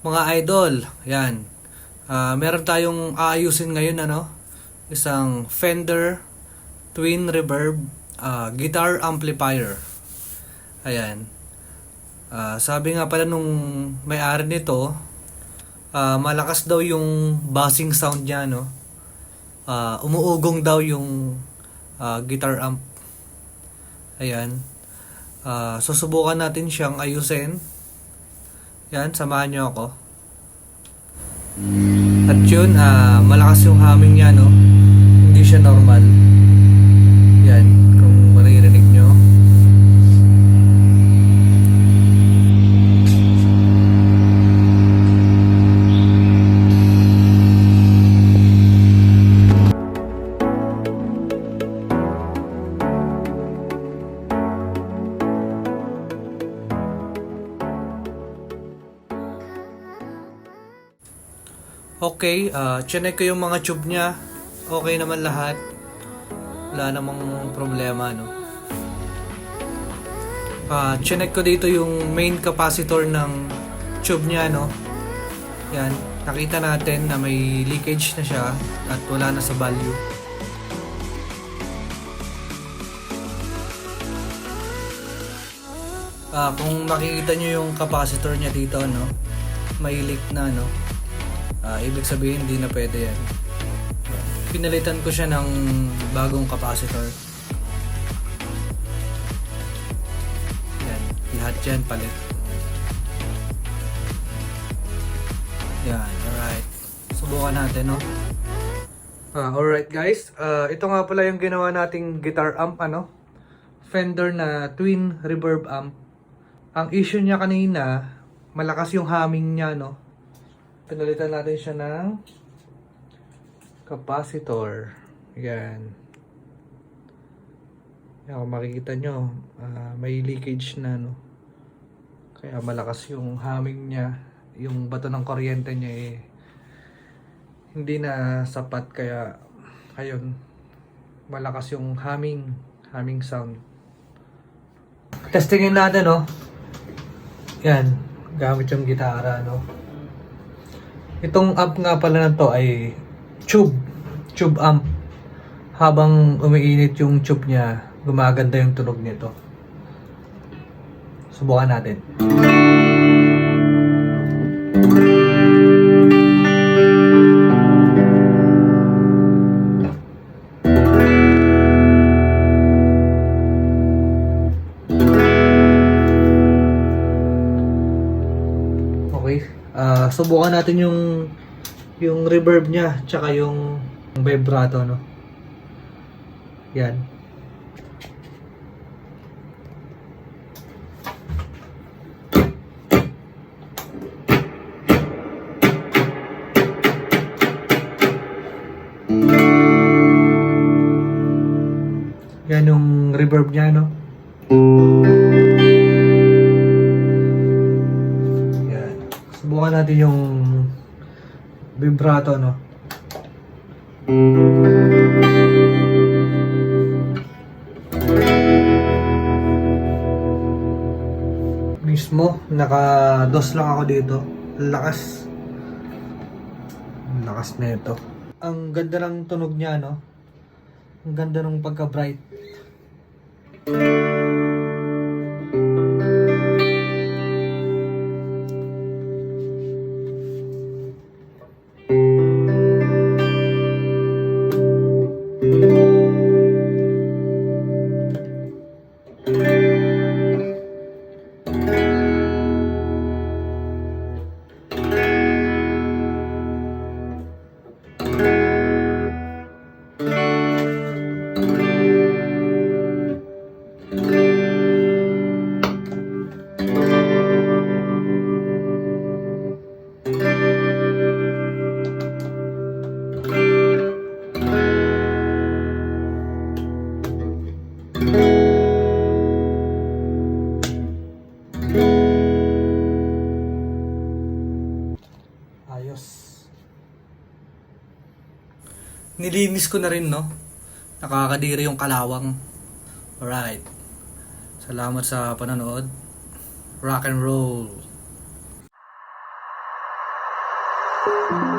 Mga idol, yan. Meron tayong aayusin ngayon, isang Fender Twin Reverb guitar amplifier. Ayan. Sabi nga pala nung may-ari nito, malakas daw yung buzzing sound niya, no? Umuugong daw yung guitar amp. Ayan. Susubukan natin siyang ayusin. Yan, samahan niyo ako. At yun, malakas yung humming niya, no? Hindi siya normal. Yan, kung maririnig nyo. Okay, chinek ko yung mga tube niya. Okay naman lahat. Wala namang problema, no? Chinek ko dito yung main capacitor ng tube niya, no? Yan, nakita natin na may leakage na siya at wala na sa value. Kung makikita nyo yung capacitor niya dito, no? May leak na, no? Ibig sabihin hindi na pwede yan. Pinalitan ko siya ng bagong capacitor. Yan, lahat yan palit. Yan, alright. Subukan natin, no? Alright guys, ito nga pala yung ginawa nating guitar amp, Fender na twin reverb amp. Ang issue niya kanina, malakas yung humming niya, no? Pinalitan natin siya ng capacitor. Yan. Yan, kung makikita nyo, may leakage na, no? Kaya malakas yung humming niya. Yung bato ng kuryente niya hindi na sapat, kaya ayun, malakas yung humming sound. Testingin natin, no? Yan, gamit yung gitara, no? Itong amp nga pala na to ay tube amp. Habang umiinit yung tube niya, gumaganda yung tunog nito. Subukan natin. Okay. Subukan natin yung reverb niya tsaka yung vibrato, no? Yan. Yan yung reverb niya, no? Subukan natin yung vibrato, no? Mismo, naka-dos lang ako dito. Lakas. Lakas na ito. Ang ganda ng tunog niya, no? Ang ganda ng pagka-bright. Nilinis ko na rin, no? Nakakadiri yung kalawang. Alright. Salamat sa panonood. Rock and roll. Ayan.